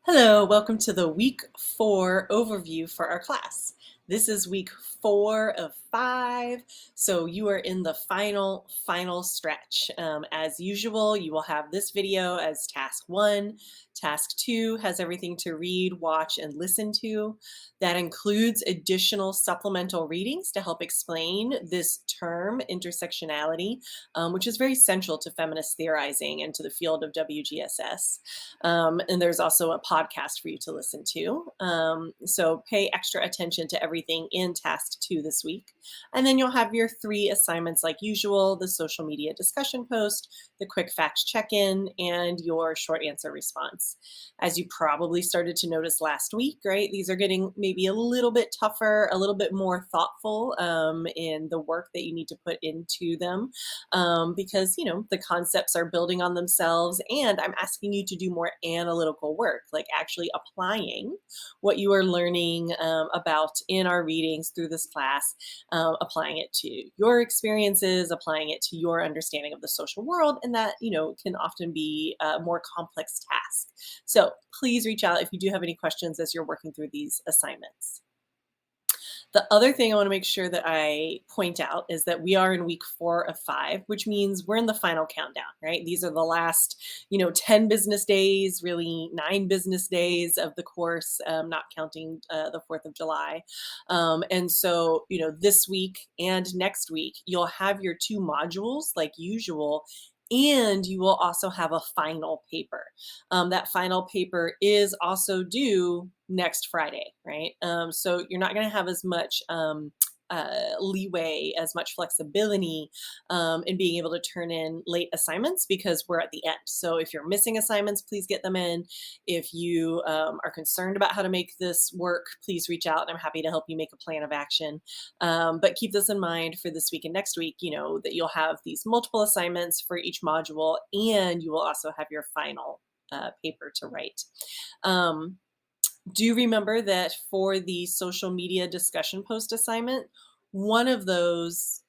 Hello, welcome to the week 4 overview for our class. This is week 4 of 5, so you are in the final stretch. As usual, you will have this video as task 1. Task 2 has everything to read, watch, and listen to. That includes additional supplemental readings to help explain this term, intersectionality, which is very central to feminist theorizing and to the field of WGSS. And there's also a podcast for you to listen to. So pay extra attention to everything in task 2 this week. And then you'll have your 3 assignments like usual, the social media discussion post, the quick facts check-in, and your short answer response. As you probably started to notice last week, right? These are getting maybe a little bit tougher, a little bit more thoughtful in the work that you need to put into them because, the concepts are building on themselves, and I'm asking you to do more analytical work, like actually applying what you are learning about in our readings through this class, applying it to your experiences, applying it to your understanding of the social world, and that, can often be a more complex task. So please reach out if you do have any questions as you're working through these assignments. The other thing I want to make sure that I point out is that we are in week 4 of 5, which means we're in the final countdown, right? These are the last, 10 business days, really 9 business days of the course, not counting the 4th of July. And so, this week and next week, you'll have your 2 modules like usual, and you will also have a final paper. That final paper is also due next Friday, right? So you're not going to have as much leeway, as much flexibility in being able to turn in late assignments because we're at the end. So if you're missing assignments, please get them in. If you are concerned about how to make this work, please reach out and I'm happy to help you make a plan of action. But keep this in mind for this week and next week, that you'll have these multiple assignments for each module, and you will also have your final paper to write. Do remember that for the social media discussion post assignment, one of those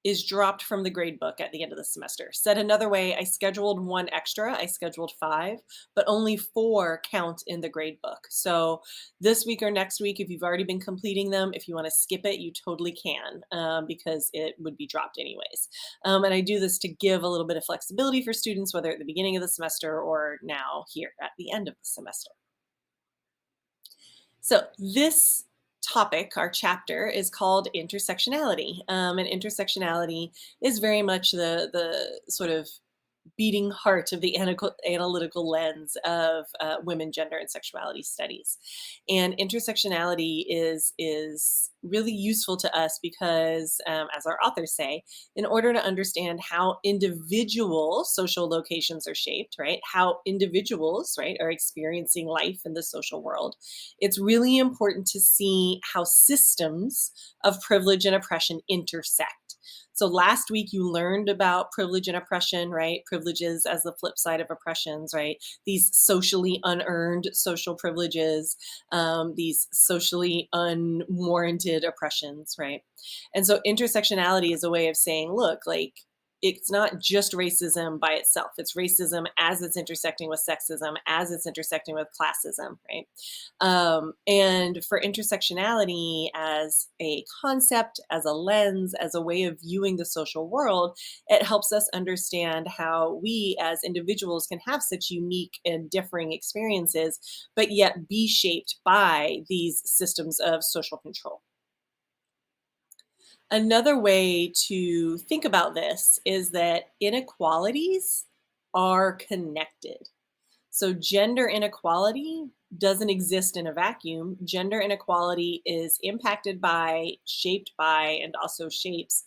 is dropped from the grade book at the end of the semester. Said another way, I scheduled 1 extra, I scheduled 5, but only 4 count in the grade book. So this week or next week, if you've already been completing them, if you want to skip it, you totally can because it would be dropped anyways. And I do this to give a little bit of flexibility for students, whether at the beginning of the semester or now here at the end of the semester. So this topic, our chapter, is called intersectionality. And intersectionality is very much the sort of beating heart of the analytical lens of women, gender, and sexuality studies. And intersectionality is really useful to us because, as our authors say, in order to understand how individual social locations are shaped, right, how individuals, right, are experiencing life in the social world, it's really important to see how systems of privilege and oppression intersect. So last week you learned about privilege and oppression, right? Privileges as the flip side of oppressions, right? These socially unearned social privileges, these socially unwarranted oppressions, right? And so intersectionality is a way of saying, look, like, it's not just racism by itself. It's racism as it's intersecting with sexism, as it's intersecting with classism, right? And for intersectionality as a concept, as a lens, as a way of viewing the social world, it helps us understand how we as individuals can have such unique and differing experiences, but yet be shaped by these systems of social control. Another way to think about this is that inequalities are connected. So gender inequality doesn't exist in a vacuum. Gender inequality is impacted by, shaped by, and also shapes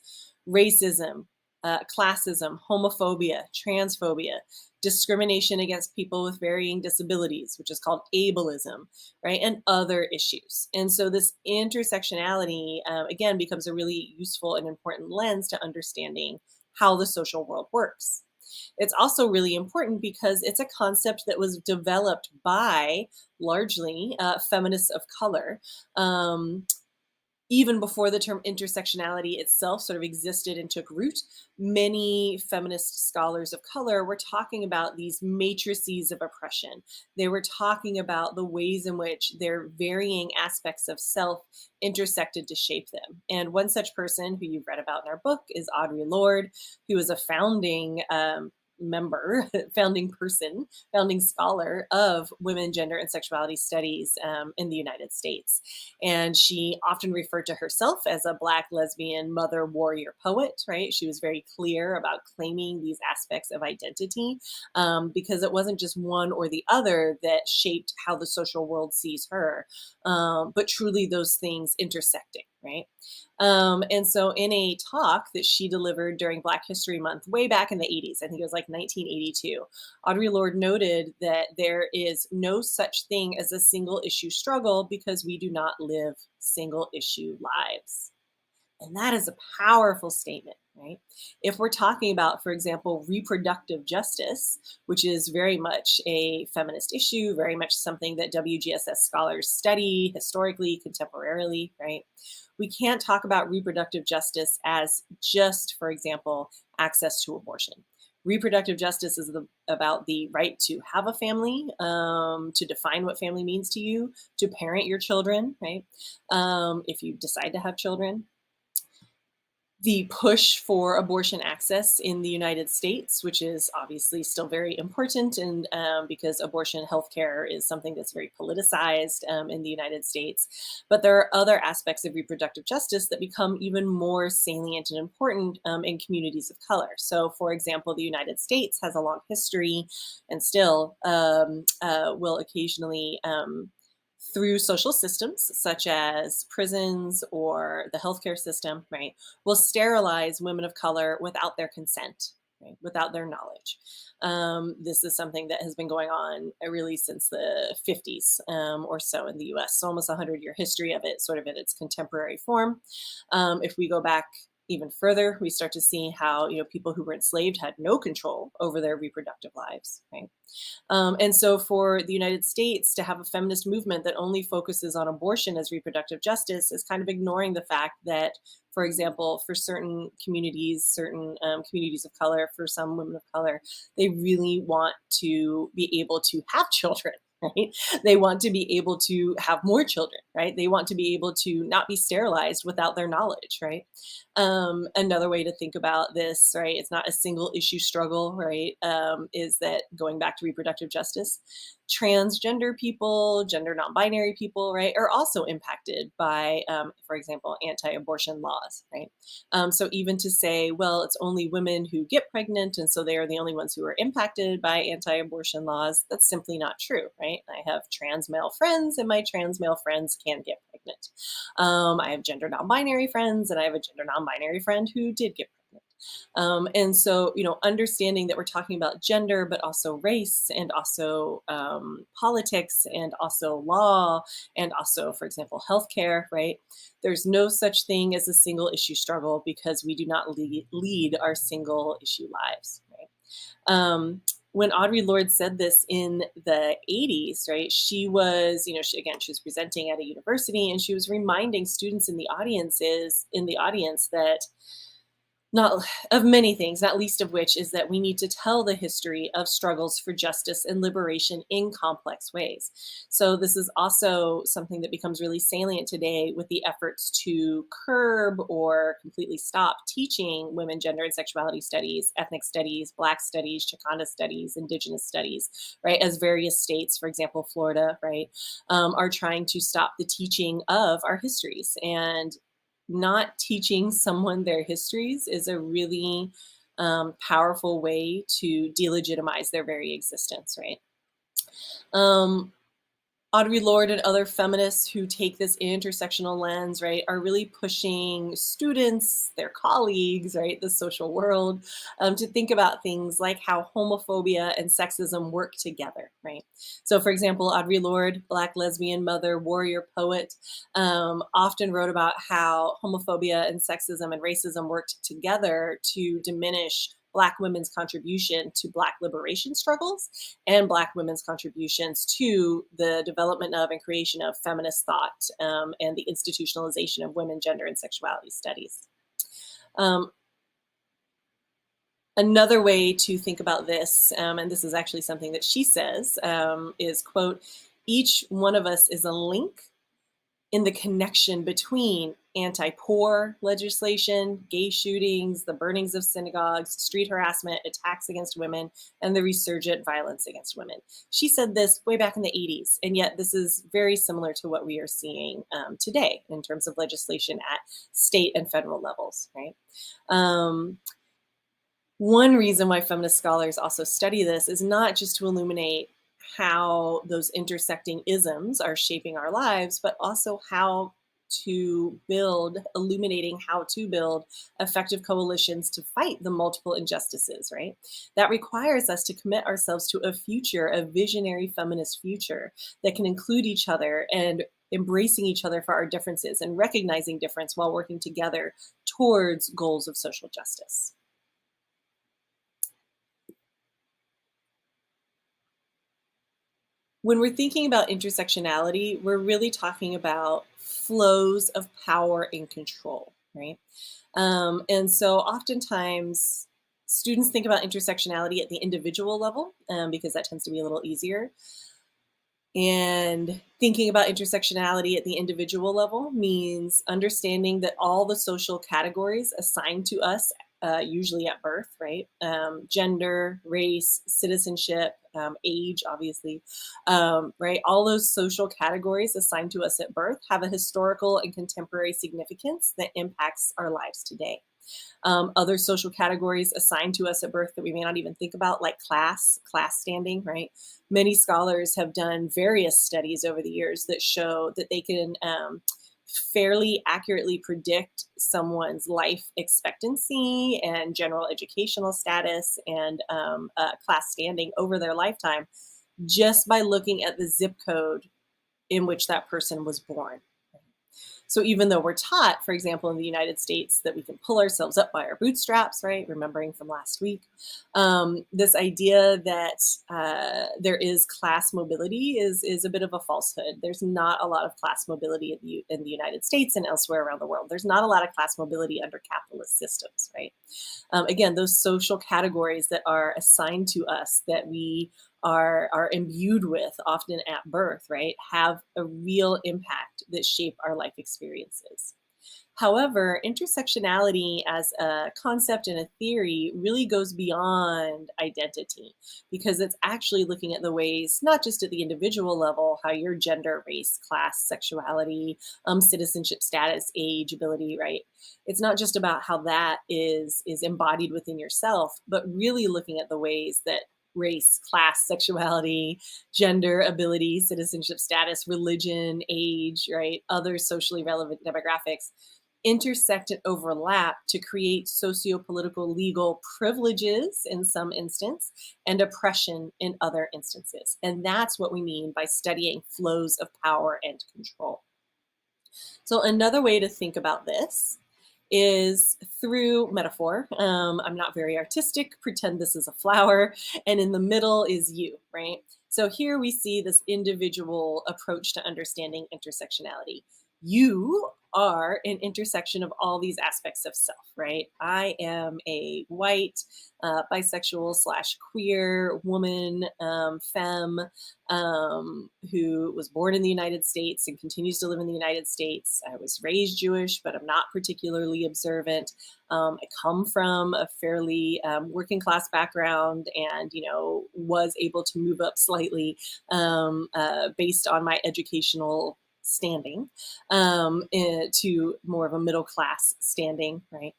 racism, classism, homophobia, transphobia, discrimination against people with varying disabilities, which is called ableism, right, and other issues. And so this intersectionality, again, becomes a really useful and important lens to understanding how the social world works. It's also really important because it's a concept that was developed by largely feminists of color even before the term intersectionality itself sort of existed and took root, many feminist scholars of color were talking about these matrices of oppression. They were talking about the ways in which their varying aspects of self intersected to shape them. And one such person who you've read about in our book is Audre Lorde, who was a founding member, founding person, founding scholar of women, gender, and sexuality studies in the United States. And she often referred to herself as a Black lesbian mother warrior poet, right? She was very clear about claiming these aspects of identity because it wasn't just one or the other that shaped how the social world sees her, but truly those things intersecting, right? And so, in a talk that she delivered during Black History Month, way back in the 80s, I think it was like 1982, Audre Lorde noted that there is no such thing as a single issue struggle because we do not live single issue lives. And that is a powerful statement, right? If we're talking about, for example, reproductive justice, which is very much a feminist issue, very much something that WGSS scholars study historically, contemporarily, right? We can't talk about reproductive justice as just, for example, access to abortion. Reproductive justice is about the right to have a family, to define what family means to you, to parent your children, right? If you decide to have children, the push for abortion access in the United States, which is obviously still very important, and because abortion healthcare is something that's very politicized in the United States. But there are other aspects of reproductive justice that become even more salient and important in communities of color. So, for example, the United States has a long history and still will occasionally through social systems such as prisons or the healthcare system, right, will sterilize women of color without their consent, right, without their knowledge. This is something that has been going on really since the 50s or so in the US. So almost a 100-year history of it, sort of in its contemporary form. If we go back even further, we start to see how people who were enslaved had no control over their reproductive lives, right? And so, for the United States to have a feminist movement that only focuses on abortion as reproductive justice is kind of ignoring the fact that, for example, for certain certain communities of color, for some women of color, they really want to be able to have children. Right? They want to be able to have more children, right? They want to be able to not be sterilized without their knowledge, right? Another way to think about this, right? It's not a single issue struggle, right? Is that going back to reproductive justice, transgender people, gender non-binary people, right, are also impacted by, for example, anti-abortion laws, right? So even to say, well, it's only women who get pregnant, and so they are the only ones who are impacted by anti-abortion laws, that's simply not true, right? I have trans male friends, and my trans male friends can get pregnant. I have gender non-binary friends, and I have a gender non-binary friend who did get pregnant. And so, understanding that we're talking about gender, but also race, and also politics, and also law, and also, for example, healthcare, right? There's no such thing as a single issue struggle because we do not lead our single issue lives, right? When Audre Lorde said this in the 80s, right, she was, she was presenting at a university, and she was reminding students in the audience that not of many things, not least of which is that we need to tell the history of struggles for justice and liberation in complex ways. So this is also something that becomes really salient today with the efforts to curb or completely stop teaching women, gender, and sexuality studies, ethnic studies, Black studies, Chicana studies, Indigenous studies, right? As various states, for example, Florida, right, are trying to stop the teaching of our histories. And not teaching someone their histories is a really powerful way to delegitimize their very existence, right? Um, Audre Lorde and other feminists who take this intersectional lens, right, are really pushing students, their colleagues, right, the social world, to think about things like how homophobia and sexism work together, right? So, for example, Audre Lorde, Black lesbian mother, warrior poet, often wrote about how homophobia and sexism and racism worked together to diminish Black women's contribution to Black liberation struggles and Black women's contributions to the development of and creation of feminist thought, and the institutionalization of women, gender, and sexuality studies. Um, Another way to think about this, and this is actually something that she says, is, quote, each one of us is a link in the connection between anti-poor legislation, gay shootings, the burnings of synagogues, street harassment, attacks against women, and the resurgent violence against women. She said this way back in the 80s, and yet this is very similar to what we are seeing today in terms of legislation at state and federal levels, right? One reason why feminist scholars also study this is not just to illuminate how those intersecting isms are shaping our lives, but also how to build, illuminating how to build effective coalitions to fight the multiple injustices, right? That requires us to commit ourselves to a future, a visionary feminist future that can include each other and embracing each other for our differences and recognizing difference while working together towards goals of social justice. When we're thinking about intersectionality, we're really talking about flows of power and control, right? And so oftentimes students think about intersectionality at the individual level, because that tends to be a little easier. And thinking about intersectionality at the individual level means understanding that all the social categories assigned to us, usually at birth, right? Gender, race, citizenship, age, obviously, right? All those social categories assigned to us at birth have a historical and contemporary significance that impacts our lives today. Other social categories assigned to us at birth that we may not even think about, like class standing, right? Many scholars have done various studies over the years that show that they can fairly accurately predict someone's life expectancy and general educational status and class standing over their lifetime just by looking at the zip code in which that person was born. So even though we're taught, for example, in the United States, that we can pull ourselves up by our bootstraps, right? Remembering from last week, this idea that there is class mobility is a bit of a falsehood. There's not a lot of class mobility in the United States and elsewhere around the world. There's not a lot of class mobility under capitalist systems, right? Again, those social categories that are assigned to us that we are imbued with often at birth, right, have a real impact that shape our life experiences. However, intersectionality as a concept and a theory really goes beyond identity because it's actually looking at the ways, not just at the individual level, how your gender, race, class, sexuality, citizenship status, age, ability, right? It's not just about how that is embodied within yourself, but really looking at the ways that race, class, sexuality, gender, ability, citizenship status, religion, age, right, other socially relevant demographics intersect and overlap to create socio-political legal privileges in some instance and oppression in other instances. And that's what we mean by studying flows of power and control. So another way to think about this is through metaphor. I'm not very artistic. Pretend this is a flower, and in the middle is you, right? So here we see this individual approach to understanding intersectionality. You are an intersection of all these aspects of self, right? I am a white, bisexual slash queer woman, femme, who was born in the United States and continues to live in the United States. I was raised Jewish, but I'm not particularly observant. I come from a fairly working class background and, was able to move up slightly based on my educational standing to more of a middle class standing, right?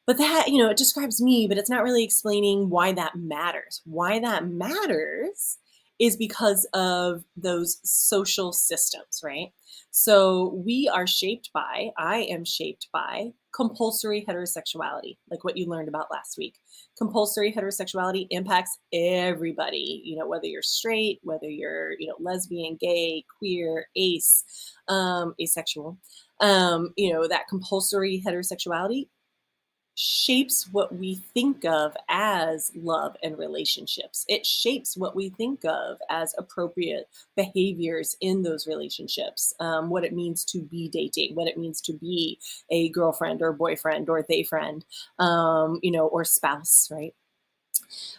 But that, it describes me, but it's not really explaining why that matters. Why that matters is because of those social systems, right? So I am shaped by compulsory heterosexuality, like what you learned about last week. Compulsory heterosexuality impacts everybody, whether you're straight, whether you're, lesbian, gay, queer, asexual, that compulsory heterosexuality shapes what we think of as love and relationships. It shapes what we think of as appropriate behaviors in those relationships, what it means to be dating, what it means to be a girlfriend or boyfriend or they friend, or spouse, right?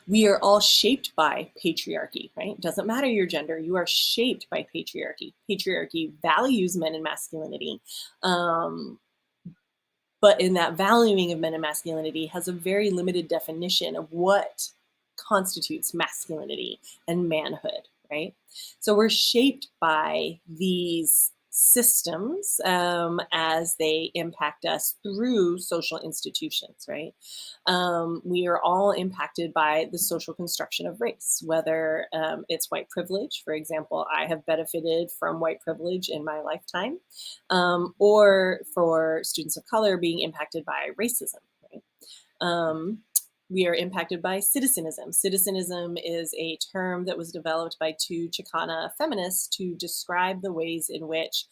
We are all shaped by patriarchy, right? Doesn't matter your gender, you are shaped by patriarchy. Patriarchy values men and masculinity. Um, but in that valuing of men and masculinity has a very limited definition of what constitutes masculinity and manhood, right? So we're shaped by these systems as they impact us through social institutions, right? We are all impacted by the social construction of race, whether it's white privilege. For example, I have benefited from white privilege in my lifetime, or for students of color being impacted by racism, right? Um, we are impacted by citizenism. Citizenism is a term that was developed by two Chicana feminists to describe the ways in which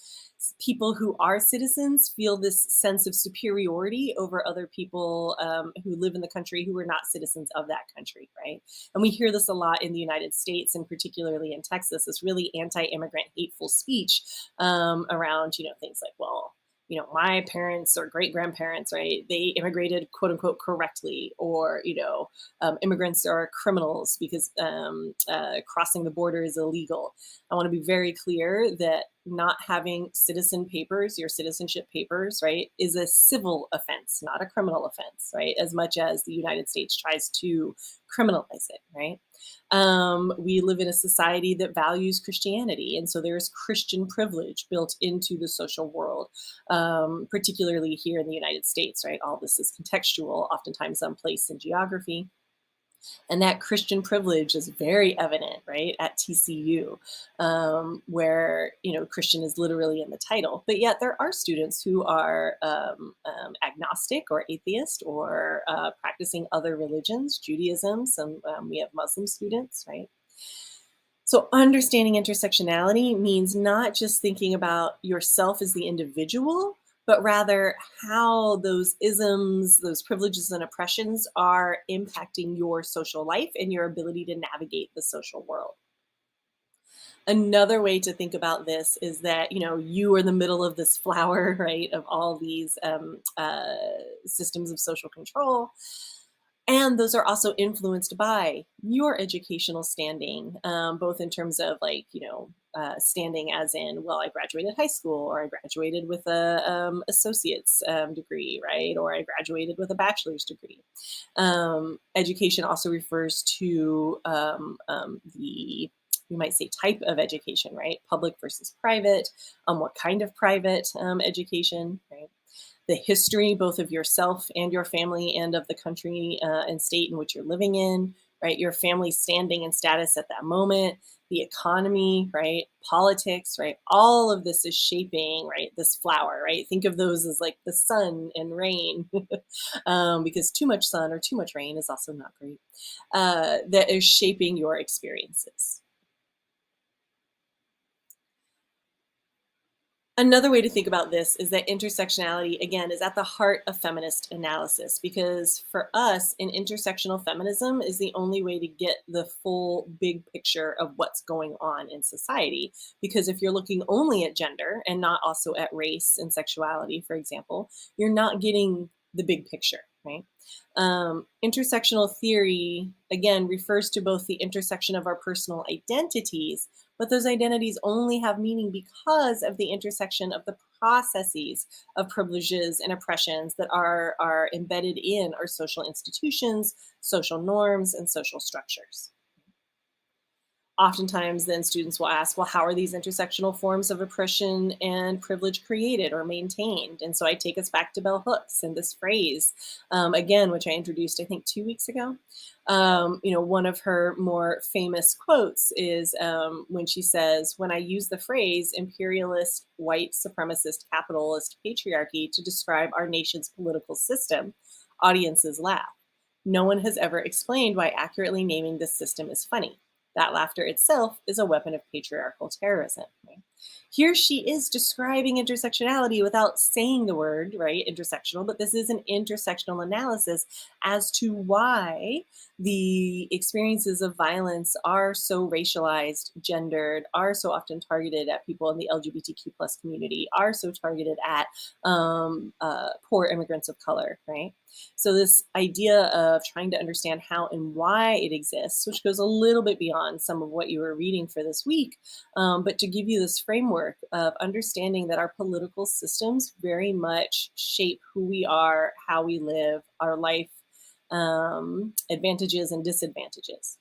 people who are citizens feel this sense of superiority over other people who live in the country who are not citizens of that country, right? And we hear this a lot in the United States, and particularly in Texas, this really anti-immigrant hateful speech around, things like, well, my parents or great grandparents, right? They immigrated, quote unquote, correctly, or immigrants are criminals because crossing the border is illegal. I want to be very clear that not having citizen papers, your citizenship papers, right, is a civil offense, not a criminal offense, right? As much as the United States tries to criminalize it, right? We live in a society that values Christianity, and so there's Christian privilege built into the social world, particularly here in the United States, right? All this is contextual, oftentimes on place and geography. And that Christian privilege is very evident, right, at TCU, where, Christian is literally in the title. But yet there are students who are agnostic or atheist or practicing other religions, Judaism, we have Muslim students, right? So understanding intersectionality means not just thinking about yourself as the individual, but rather how those isms, those privileges and oppressions are impacting your social life and your ability to navigate the social world. Another way to think about this is that, you are the middle of this flower, right, of all these systems of social control. And those are also influenced by your educational standing, both in terms of standing as in, well, I graduated high school, or I graduated with a associate's degree, right? Or I graduated with a bachelor's degree. Education also refers to the, you might say, type of education, right? Public versus private, what kind of private education, right? The history, both of yourself and your family and of the country and state in which you're living in, right? Your family's standing and status at that moment, the economy, right? Politics, right? All of this is shaping, right? This flower, right? Think of those as like the sun and rain, because too much sun or too much rain is also not great. That is shaping your experiences. Another way to think about this is that intersectionality, again, is at the heart of feminist analysis, because for us, an intersectional feminism is the only way to get the full big picture of what's going on in society. Because if you're looking only at gender and not also at race and sexuality, for example, you're not getting the big picture, right? Intersectional theory, again, refers to both the intersection of our personal identities, but those identities only have meaning because of the intersection of the processes of privileges and oppressions that are embedded in our social institutions, social norms, and social structures. Oftentimes, then students will ask, well, how are these intersectional forms of oppression and privilege created or maintained? And so I take us back to bell hooks and this phrase, again, which I introduced, I think, 2 weeks ago. One of her more famous quotes is when she says, when I use the phrase imperialist, white, supremacist, capitalist patriarchy to describe our nation's political system, audiences laugh. No one has ever explained why accurately naming this system is funny. That laughter itself is a weapon of patriarchal terrorism. Right? Here she is describing intersectionality without saying the word, right, intersectional, but this is an intersectional analysis as to why the experiences of violence are so racialized, gendered, are so often targeted at people in the LGBTQ plus community, are so targeted at poor immigrants of color, right? So this idea of trying to understand how and why it exists, which goes a little bit beyond some of what you were reading for this week, but to give you this framework of understanding that our political systems very much shape who we are, how we live, our life advantages and disadvantages.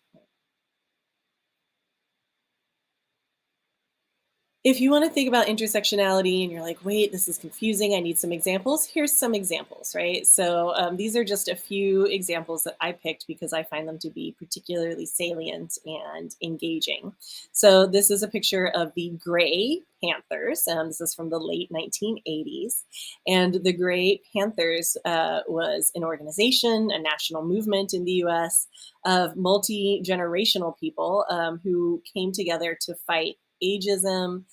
If you want to think about intersectionality and you're like, wait, this is confusing, I need some examples, here's some examples, right? So these are just a few examples that I picked because I find them to be particularly salient and engaging. So this is a picture of the Gray Panthers. This is from the late 1980s. And the Gray Panthers was an organization, a national movement in the US of multi-generational people who came together to fight ageism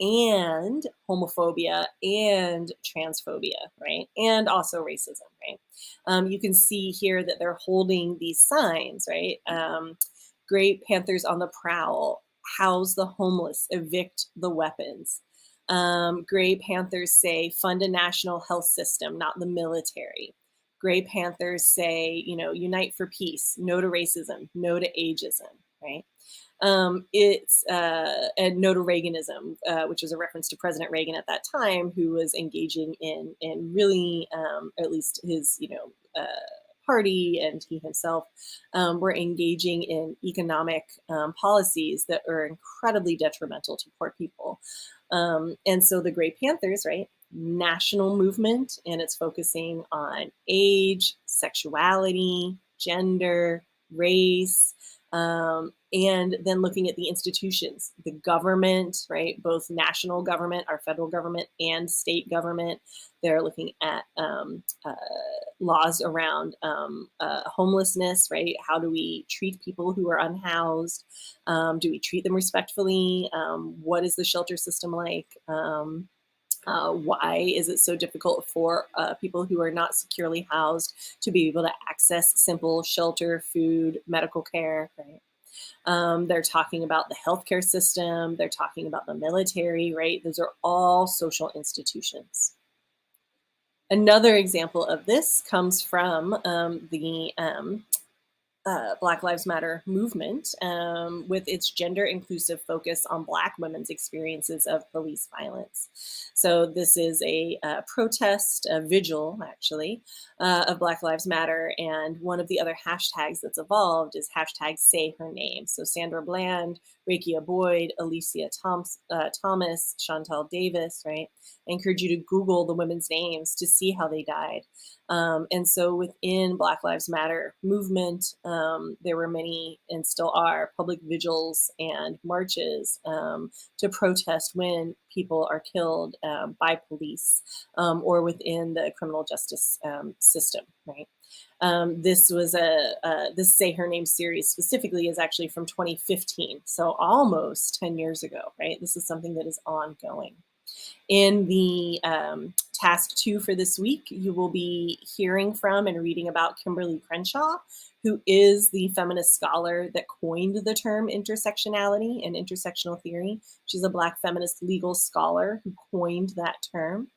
and homophobia and transphobia, right? And also racism, right? You can see here that they're holding these signs, right? Great Panthers on the prowl, house the homeless, evict the weapons. Gray Panthers say fund a national health system, not the military. Gray Panthers say, you know, unite for peace, no to racism, no to ageism, right? It's and no to Reaganism, which is a reference to President Reagan at that time, who was engaging in really, at least his party and he himself were engaging in economic policies that are incredibly detrimental to poor people. And so the Gray Panthers, right? National movement, and it's focusing on age, sexuality, gender, race, and then looking at the institutions, the government, right? Both national government, our federal government, and state government. They're looking at laws around homelessness, right? How do we treat people who are unhoused? Do we treat them respectfully? What is the shelter system like? Why is it so difficult for people who are not securely housed to be able to access simple shelter, food, medical care, right? They're talking about the healthcare system. They're talking about the military, right? Those are all social institutions. Another example of this comes from the Black Lives Matter movement with its gender inclusive focus on Black women's experiences of police violence. So this is a protest, a vigil actually, of Black Lives Matter. And one of the other hashtags that's evolved is hashtag say her name. So Sandra Bland, Rakia Boyd, Alicia Thomas, Chantal Davis, right? I encourage you to Google the women's names to see how they died. And so within Black Lives Matter movement, there were many and still are public vigils and marches to protest when people are killed by police or within the criminal justice system, right? This was this Say Her Name series specifically is actually from 2015, so almost 10 years ago, right? This is something that is ongoing. In the task 2 for this week, you will be hearing from and reading about Kimberly Crenshaw, who is the feminist scholar that coined the term intersectionality and intersectional theory. She's a Black feminist legal scholar who coined that term.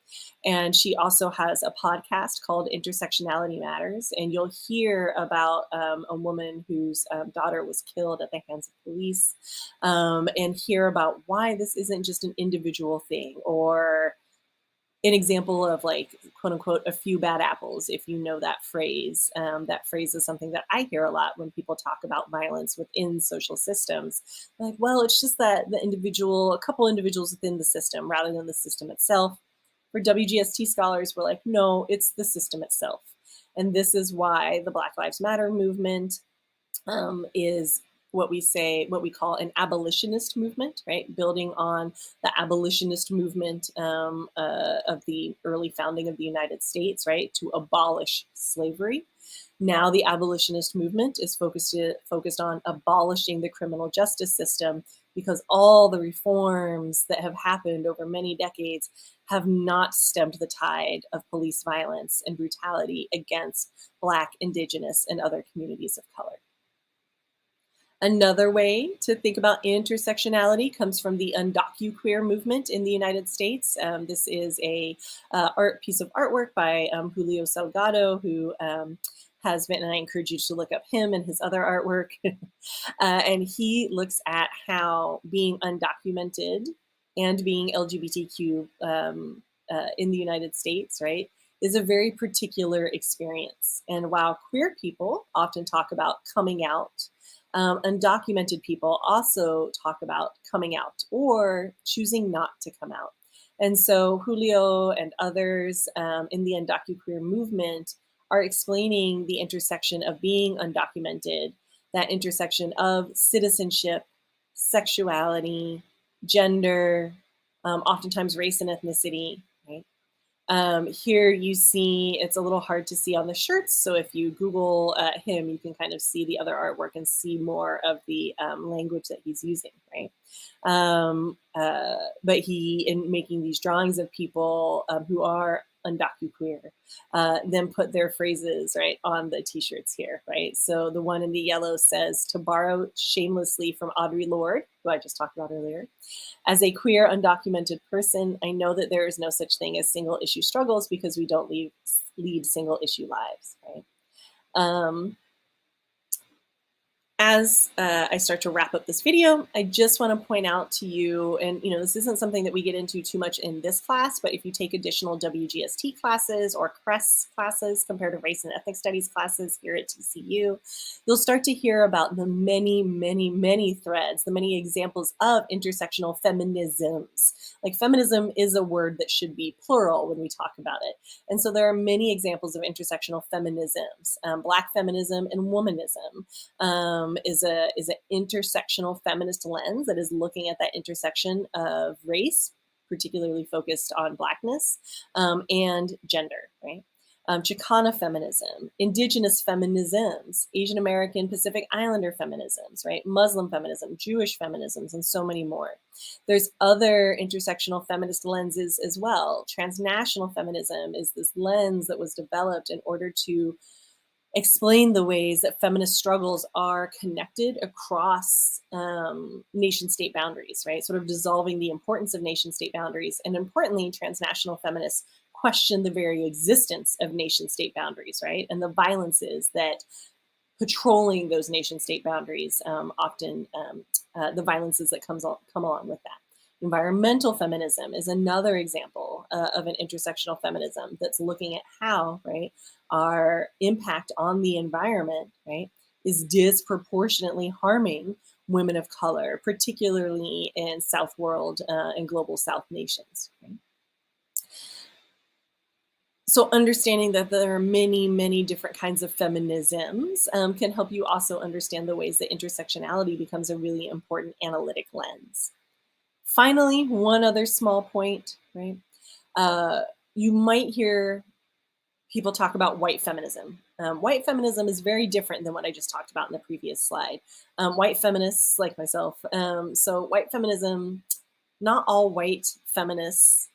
And she also has a podcast called Intersectionality Matters. And you'll hear about a woman whose daughter was killed at the hands of police and hear about why this isn't just an individual thing or an example of like, quote unquote, a few bad apples, if you know that phrase. That phrase is something that I hear a lot when people talk about violence within social systems. Like, well, it's just that the individual, a couple individuals within the system rather than the system itself. For WGST scholars, we're like, no, it's the system itself. And this is why the Black Lives Matter movement is what we call an abolitionist movement, right? Building on the abolitionist movement of the early founding of the United States, right? To abolish slavery. Now the abolitionist movement is focused on abolishing the criminal justice system because all the reforms that have happened over many decades have not stemmed the tide of police violence and brutality against Black, Indigenous, and other communities of color. Another way to think about intersectionality comes from the undocuqueer movement in the United States. This is a piece of artwork by Julio Salgado, who has been, and I encourage you to look up him and his other artwork. And he looks at how being undocumented and being LGBTQ in the United States, right, is a very particular experience. And while queer people often talk about coming out, undocumented people also talk about coming out or choosing not to come out. And so Julio and others in the undocuqueer movement are explaining the intersection of being undocumented, that intersection of citizenship, sexuality, gender, oftentimes race and ethnicity, right? Here you see, it's a little hard to see on the shirts. So if you Google him, you can kind of see the other artwork and see more of the language that he's using, right? But he, in making these drawings of people who are undocuqueer, then put their phrases right on the t-shirts here, right? So the one in the yellow says, "To borrow shamelessly from Audre Lorde," who I just talked about earlier, "As a queer, undocumented person, I know that there is no such thing as single issue struggles because we don't lead single issue lives," right? Um, as I start to wrap up this video, I just want to point out to you, and this isn't something that we get into too much in this class, but if you take additional WGST classes or CRESS classes, comparative race and ethnic studies classes here at TCU, you'll start to hear about the many, many, many threads, the many examples of intersectional feminisms. Like, feminism is a word that should be plural when we talk about it. And so there are many examples of intersectional feminisms. Black feminism and womanism is an intersectional feminist lens that is looking at that intersection of race, particularly focused on Blackness, and gender, right? Chicana feminism, indigenous feminisms, Asian American Pacific Islander feminisms, right? Muslim feminism, Jewish feminisms, and so many more. There's other intersectional feminist lenses as well. Transnational feminism is this lens that was developed in order to explain the ways that feminist struggles are connected across nation-state boundaries, right? Sort of dissolving the importance of nation-state boundaries. And importantly, transnational feminists question the very existence of nation-state boundaries, right? And the violences that patrolling those nation-state boundaries, the violences that come along with that. Environmental feminism is another example of an intersectional feminism that's looking at how, right, our impact on the environment, right, is disproportionately harming women of color, particularly in South world and global South nations. Right? So understanding that there are many, many different kinds of feminisms can help you also understand the ways that intersectionality becomes a really important analytic lens. Finally, one other small point, right? You might hear people talk about white feminism. White feminism is very different than what I just talked about in the previous slide. White feminists like myself. So white feminism, not all white feminists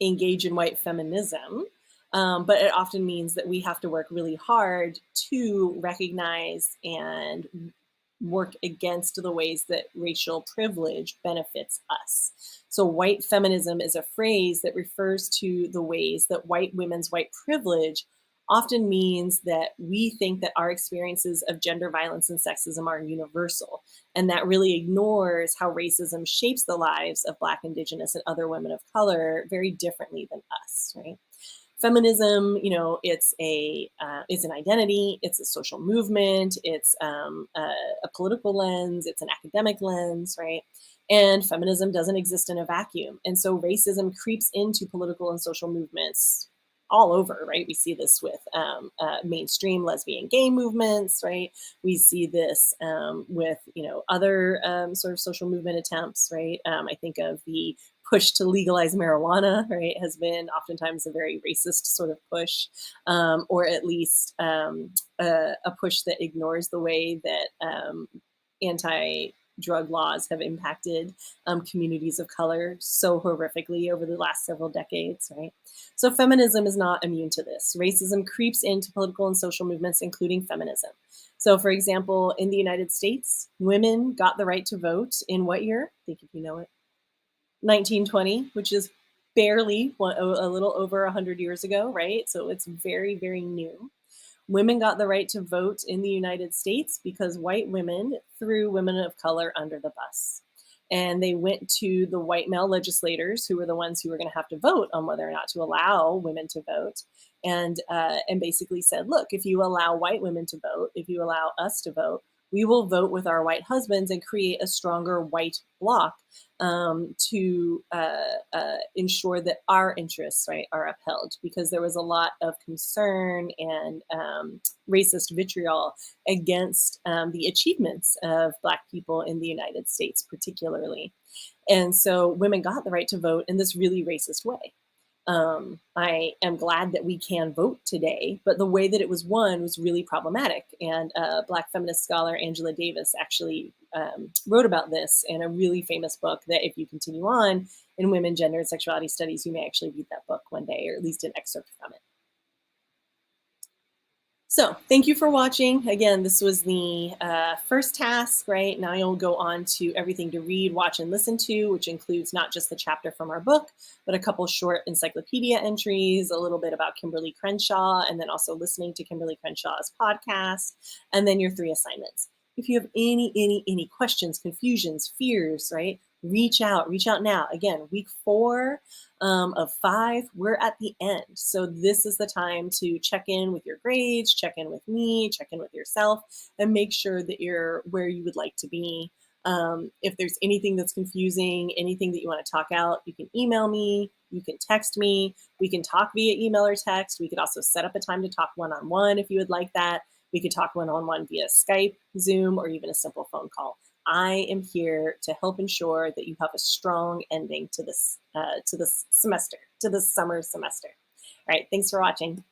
engage in white feminism, but it often means that we have to work really hard to recognize and work against the ways that racial privilege benefits us. So white feminism is a phrase that refers to the ways that white women's white privilege often means that we think that our experiences of gender violence and sexism are universal. And that really ignores how racism shapes the lives of Black, Indigenous, and other women of color very differently than us, right? Feminism, it's an identity, it's a social movement, it's a political lens, it's an academic lens, right? And feminism doesn't exist in a vacuum. And so racism creeps into political and social movements all over, right? We see this with mainstream lesbian gay movements, right? We see this with, other sort of social movement attempts, right? I think of the push to legalize marijuana, right, has been oftentimes a very racist sort of push, or at least a push that ignores the way that drug laws have impacted communities of color so horrifically over the last several decades, right? So feminism is not immune to this. Racism creeps into political and social movements, including feminism. So, for example, in the United States, women got the right to vote in what year? Think if you know it. 1920, which is barely a little over 100 years ago, right? So it's very, very new. Women got the right to vote in the United States because white women threw women of color under the bus. And they went to the white male legislators, who were the ones who were going to have to vote on whether or not to allow women to vote, and basically said, "Look, if you allow white women to vote, if you allow us to vote, we will vote with our white husbands and create a stronger white bloc to ensure that our interests, right, are upheld," because there was a lot of concern and racist vitriol against the achievements of Black people in the United States, particularly. And so women got the right to vote in this really racist way. I am glad that we can vote today, but the way that it was won was really problematic. And Black feminist scholar Angela Davis actually wrote about this in a really famous book that, if you continue on in women, gender, and sexuality studies, you may actually read that book one day, or at least an excerpt from it. So thank you for watching. Again, this was the first task, right? Now you'll go on to everything to read, watch, and listen to, which includes not just the chapter from our book, but a couple short encyclopedia entries, a little bit about Kimberly Crenshaw, and then also listening to Kimberly Crenshaw's podcast, and then your 3 assignments. If you have any questions, confusions, fears, right? Reach out now. Again, week 4 of 5, we're at the end. So this is the time to check in with your grades, check in with me, check in with yourself, and make sure that you're where you would like to be. If there's anything that's confusing, anything that you want to talk out, you can email me, you can text me, we can talk via email or text. We could also set up a time to talk one-on-one if you would like that. We could talk one-on-one via Skype, Zoom, or even a simple phone call. I am here to help ensure that you have a strong ending to this semester, to this summer semester. All right, thanks for watching.